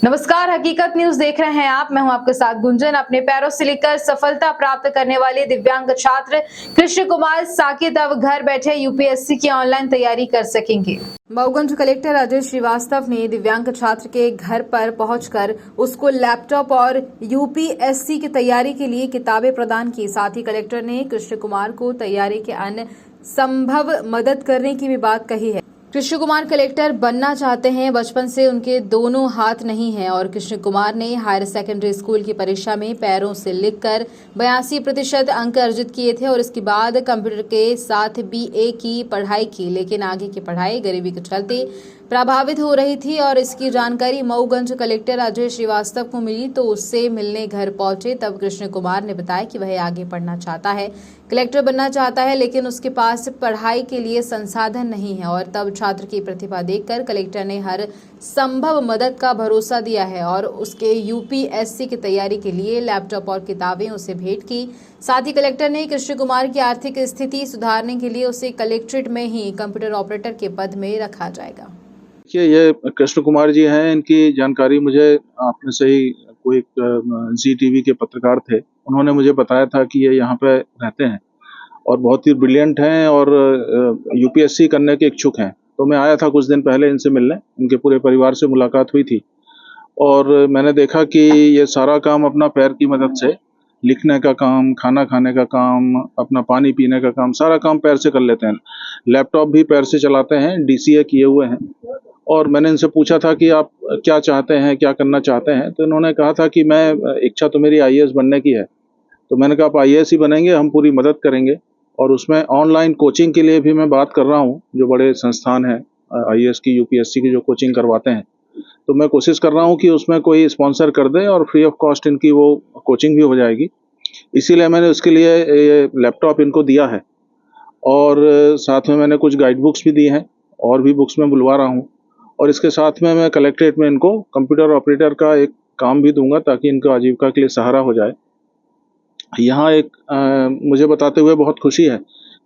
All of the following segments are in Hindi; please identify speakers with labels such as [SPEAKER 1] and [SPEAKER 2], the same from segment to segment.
[SPEAKER 1] नमस्कार, हकीकत न्यूज देख रहे हैं आप। मैं हूं आपके साथ गुंजन। अपने पैरों से लिखकर सफलता प्राप्त करने वाले दिव्यांग छात्र कृष्ण कुमार साकेत अब घर बैठे यूपीएससी की ऑनलाइन तैयारी कर सकेंगे। मऊगंज कलेक्टर राजेश श्रीवास्तव ने दिव्यांग छात्र के घर पर पहुंचकर उसको लैपटॉप और यूपीएससी की तैयारी के लिए किताबें प्रदान की। साथ ही कलेक्टर ने कृष्ण कुमार को तैयारी के अन्य संभव मदद करने की भी बात कही है। कृष्ण कुमार कलेक्टर बनना चाहते हैं, बचपन से उनके दोनों हाथ नहीं हैं और कृष्ण कुमार ने हायर सेकेंडरी स्कूल की परीक्षा में पैरों से लिखकर 82% अंक अर्जित किए थे और इसके बाद कंप्यूटर के साथ बीए की पढ़ाई की, लेकिन आगे की पढ़ाई गरीबी के चलते प्रभावित हो रही थी और इसकी जानकारी मऊगंज कलेक्टर अजय श्रीवास्तव को मिली तो उससे मिलने घर पहुंचे। तब कृष्ण कुमार ने बताया कि वह आगे पढ़ना चाहता है, कलेक्टर बनना चाहता है, लेकिन उसके पास पढ़ाई के लिए संसाधन नहीं है। और तब छात्र की प्रतिभा देखकर कलेक्टर ने हर संभव मदद का भरोसा दिया है और उसके यूपीएससी की तैयारी के लिए लैपटॉप और किताबें उसे भेंट की। साथ ही कलेक्टर ने कृष्ण कुमार की आर्थिक स्थिति सुधारने के लिए उसे कलेक्ट्रेट में ही कंप्यूटर ऑपरेटर के पद में रखा जाएगा।
[SPEAKER 2] देखिए, ये कृष्ण कुमार जी हैं। इनकी जानकारी मुझे आपने सही कोई जी टीवी के पत्रकार थे, उन्होंने मुझे बताया था कि ये यहाँ पे रहते हैं और बहुत ही ब्रिलियंट हैं और यूपीएससी करने के इच्छुक हैं। तो मैं आया था कुछ दिन पहले इनसे मिलने, इनके पूरे परिवार से मुलाकात हुई थी और मैंने देखा कि ये सारा काम अपना पैर की मदद से, लिखने का काम, खाना खाने का काम, अपना पानी पीने का काम, सारा काम पैर से कर लेते हैं। लैपटॉप भी पैर से चलाते हैं, डीसीए किए हुए हैं। और मैंने इनसे पूछा था कि आप क्या चाहते हैं, क्या करना चाहते हैं, तो इन्होंने कहा था कि मैं इच्छा तो मेरी आईएएस बनने की है। तो मैंने कहा आप आईएएस ही बनेंगे, हम पूरी मदद करेंगे और उसमें ऑनलाइन कोचिंग के लिए भी मैं बात कर रहा हूँ। जो बड़े संस्थान हैं आईएएस की, यूपीएससी की जो कोचिंग करवाते हैं, तो मैं कोशिश कर रहा हूँ कि उसमें कोई स्पॉन्सर कर दे और फ्री ऑफ कॉस्ट इनकी वो कोचिंग भी हो जाएगी। इसीलिए मैंने उसके लिए ये लैपटॉप इनको दिया है और साथ में मैंने कुछ गाइड बुक्स भी दी हैं और भी बुक्स में बुलवा रहा हूँ। और इसके साथ में मैं कलेक्ट्रेट में इनको कंप्यूटर ऑपरेटर का एक काम भी दूंगा ताकि इनको आजीविका के लिए सहारा हो जाए। यहाँ एक मुझे बताते हुए बहुत खुशी है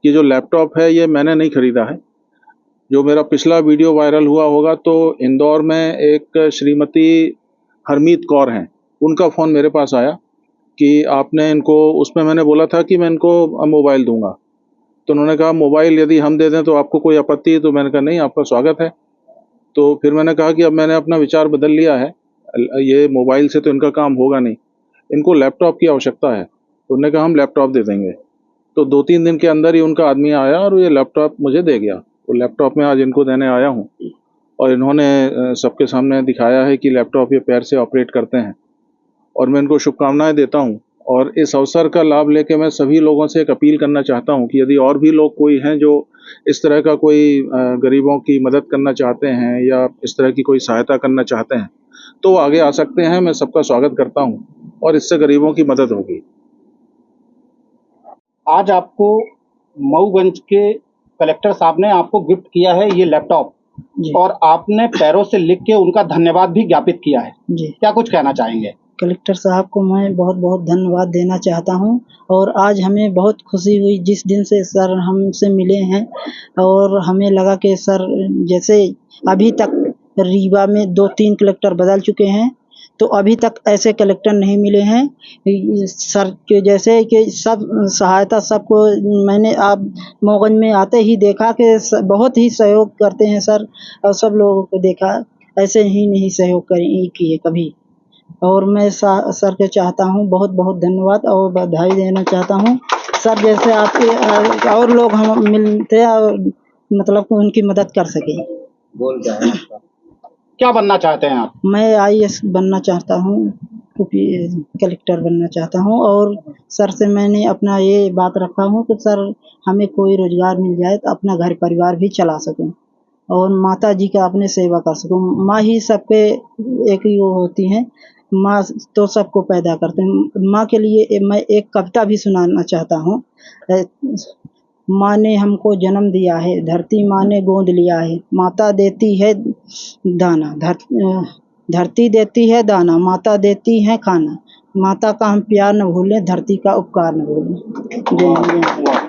[SPEAKER 2] कि जो लैपटॉप है ये मैंने नहीं खरीदा है। जो मेरा पिछला वीडियो वायरल हुआ होगा तो इंदौर में एक श्रीमती हरमीत कौर हैं, उनका फ़ोन मेरे पास आया कि आपने इनको, उसमें मैंने बोला था कि मैं इनको मोबाइल दूंगा। तो उन्होंने कहा मोबाइल यदि हम दे दें तो आपको कोई आपत्ति है? तो मैंने कहा नहीं, आपका स्वागत है। तो फिर मैंने कहा कि अब मैंने अपना विचार बदल लिया है, ये मोबाइल से तो इनका काम होगा नहीं, इनको लैपटॉप की आवश्यकता है। तो उन्होंने कहा हम लैपटॉप दे देंगे। तो 2-3 दिन के अंदर ही उनका आदमी आया और ये लैपटॉप मुझे दे गया। तो लैपटॉप में आज इनको देने आया हूँ और इन्होंने सबके सामने दिखाया है कि लैपटॉप ये पैर से ऑपरेट करते हैं और मैं इनको शुभकामनाएं देता हूँ। और इस अवसर का लाभ लेके मैं सभी लोगों से एक अपील करना चाहता हूँ कि यदि और भी लोग कोई हैं जो इस तरह का कोई गरीबों की मदद करना चाहते हैं या इस तरह की कोई सहायता करना चाहते हैं तो आगे आ सकते हैं। मैं सबका स्वागत करता हूँ और इससे गरीबों की मदद होगी।
[SPEAKER 3] आज आपको मऊगंज के कलेक्टर साहब ने आपको गिफ्ट किया है ये लैपटॉप और आपने पैरों से लिख के उनका धन्यवाद भी ज्ञापित किया है जी। क्या कुछ कहना चाहेंगे?
[SPEAKER 4] कलेक्टर साहब को मैं बहुत बहुत धन्यवाद देना चाहता हूं और आज हमें बहुत खुशी हुई जिस दिन से सर हमसे मिले हैं और हमें लगा कि सर, जैसे अभी तक रीवा में 2-3 कलेक्टर बदल चुके हैं तो अभी तक ऐसे कलेक्टर नहीं मिले हैं सर के जैसे कि सब सहायता सबको मैंने आप मऊगंज में आते ही देखा कि बहुत ही सहयोग करते हैं सर और सब लोगों को देखा ऐसे ही नहीं सहयोग किए कभी। और मैं सर के चाहता हूँ बहुत बहुत धन्यवाद और बधाई देना चाहता हूँ सर, जैसे आपके और लोग हम मिलते और मतलब उनकी मदद कर सके।
[SPEAKER 3] बोल क्या बनना चाहते हैं आप?
[SPEAKER 4] मैं आईएएस बनना चाहता हूँ, कलेक्टर बनना चाहता हूँ और सर से मैंने अपना ये बात रखा हूँ कि सर हमें कोई रोजगार मिल जाए तो अपना घर परिवार भी चला सकूँ और माता जी का अपने सेवा कर सकूँ। माँ ही सबके एक ही वो होती हैं, माँ तो सबको पैदा करते हैं। माँ के लिए मैं एक कविता भी सुनाना चाहता हूँ। माँ ने हमको जन्म दिया है, धरती माँ ने गोद लिया है, माता देती है दाना, धरती देती है दाना, माता देती है खाना, माता का हम प्यार न भूलें, धरती का उपकार न भूलें। जय हिंद।